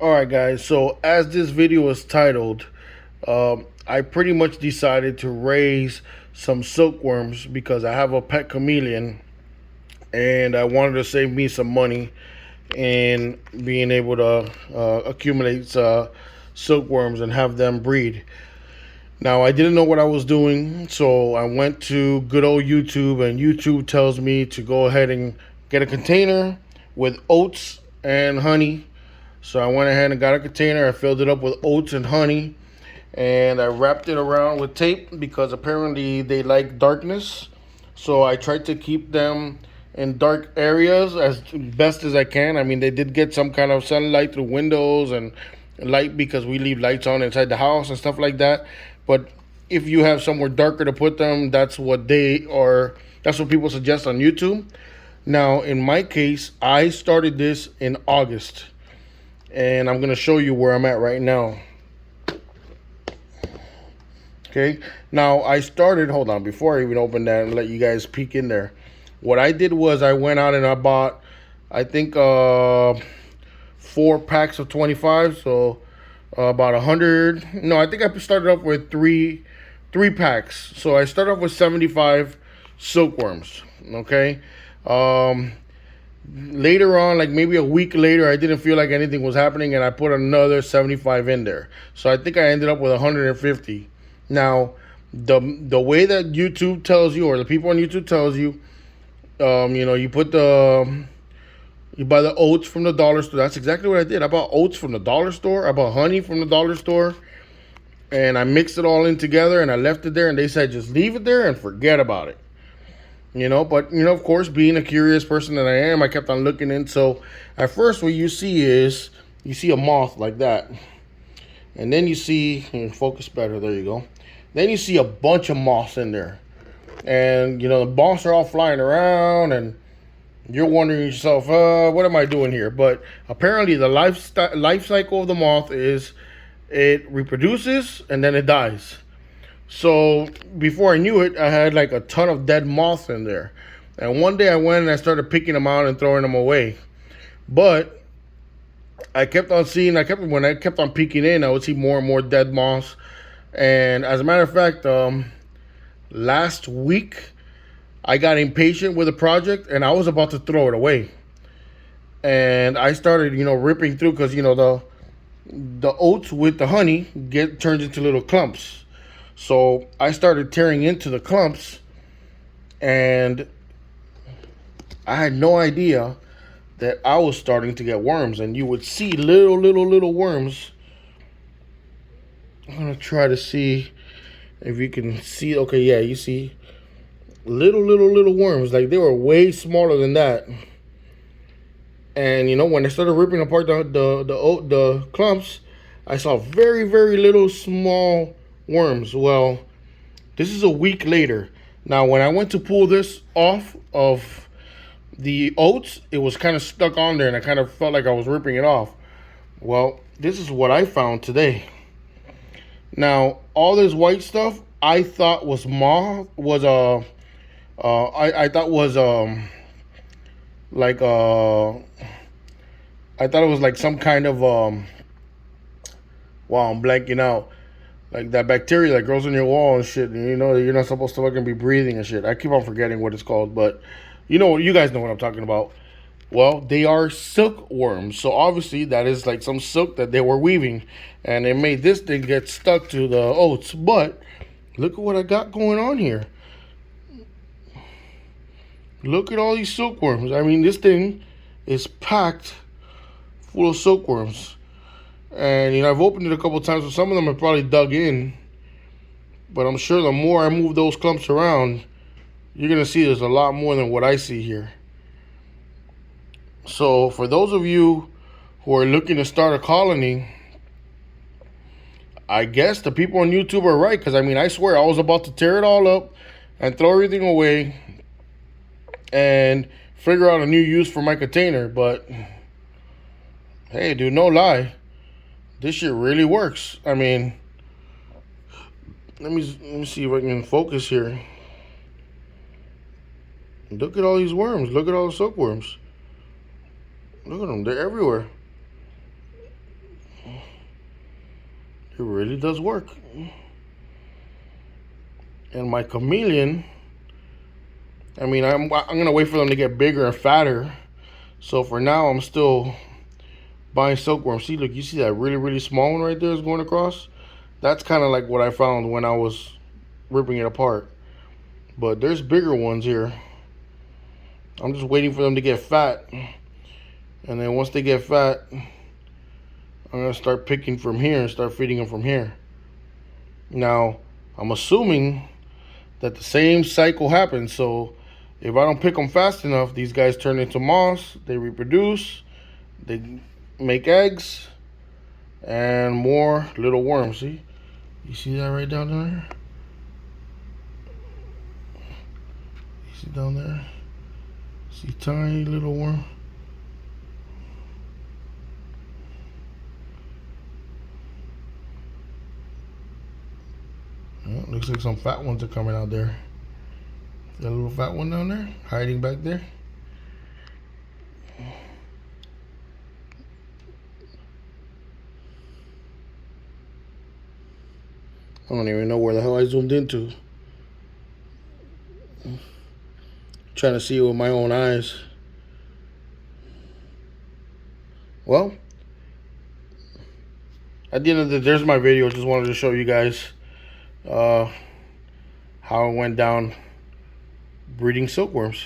Alright guys, so as this video is titled, I pretty much decided to raise some silkworms because I have a pet chameleon and I wanted to save me some money in being able to accumulate silkworms and have them breed. Now, I didn't know what I was doing, so I went to good old YouTube, and YouTube tells me to go ahead and get a container with oats and honey. So I went ahead and got a container. I filled it up with oats and honey, and I wrapped it around with tape because apparently they like darkness. So I tried to keep them in dark areas as best as I can. I mean, they did get some kind of sunlight through windows and light because we leave lights on inside the house and stuff like that. But if you have somewhere darker to put them, that's what they are. That's what people suggest on YouTube. Now, in my case, I started this in August, and I'm gonna show you where I'm at right now. Okay. Now I started. Hold on, before I even open that and let you guys peek in there. What I did was I went out and I bought, I think, 4 packs of 25. So about 100. No, I think I started off with three packs. So I started off with 75 silkworms. Okay. Later on, like maybe a week later, I didn't feel like anything was happening, and I put another 75 in there. So I think I ended up with 150. Now, the way that YouTube tells you, or the people on YouTube tells you, you put you buy the oats from the dollar store. That's exactly what I did. I bought oats from the dollar store. I bought honey from the dollar store, and I mixed it all in together, and I left it there. And they said just leave it there and forget about it. But of course, being a curious person that I am, I kept on looking in. So at first, what you see is you see a moth like that, and then you see, focus better. There you go. Then you see a bunch of moths in there, and the moths are all flying around, and you're wondering yourself, what am I doing here? But apparently, the life cycle of the moth is it reproduces and then it dies. So before I knew it, I had like a ton of dead moths in there. And one day I went and I started picking them out and throwing them away. But I kept on seeing, when I kept on peeking in, I would see more and more dead moths. And as a matter of fact, last week I got impatient with the project and I was about to throw it away. And I started, ripping through because, the oats with the honey turned into little clumps. So I started tearing into the clumps, and I had no idea that I was starting to get worms. And you would see little worms. I'm gonna try to see if you can see. Okay, yeah, you see little worms. Like they were way smaller than that. And when I started ripping apart the clumps, I saw very little small worms. Well, this is a week later. Now, when I went to pull this off of the oats, it was kind of stuck on there, and I kind of felt like I was ripping it off. Well, this is what I found today. Now, all this white stuff I thought was I thought was like I thought it was like some kind of wow, I'm blanking out. Like that bacteria that grows in your wall and shit, and you're not supposed to fucking be breathing and shit. I keep on forgetting what it's called, but you guys know what I'm talking about. Well, they are silkworms, so obviously that is like some silk that they were weaving, and it made this thing get stuck to the oats. But look at what I got going on here. Look at all these silkworms. I mean, this thing is packed full of silkworms. And I've opened it a couple times, so some of them are probably dug in. But I'm sure the more I move those clumps around, you're gonna see there's a lot more than what I see here. So for those of you who are looking to start a colony, I guess the people on YouTube are right, because I swear I was about to tear it all up and throw everything away and figure out a new use for my container. But hey, dude, no lie, this shit really works. Let me see if I can focus here. Look at all these worms. Look at all the silkworms. Look at them. They're everywhere. It really does work. And my chameleon, I mean, I'm gonna wait for them to get bigger and fatter. So for now, I'm still buying silkworms. See, look, you see that really small one right there is going across? That's kind of like what I found when I was ripping it apart. But there's bigger ones here. I'm just waiting for them to get fat. And then once they get fat, I'm gonna start picking from here and start feeding them from here. Now, I'm assuming that the same cycle happens. So if I don't pick them fast enough, these guys turn into moths, they reproduce, they make eggs, and more little worms. See? You see that right down there? You see down there? See tiny little worm? Well, looks like some fat ones are coming out there. That little fat one down there, hiding back there. I don't even know where the hell I zoomed into. Trying to see it with my own eyes. Well, at the end of the day, there's my video. Just wanted to show you guys how it went down breeding silkworms.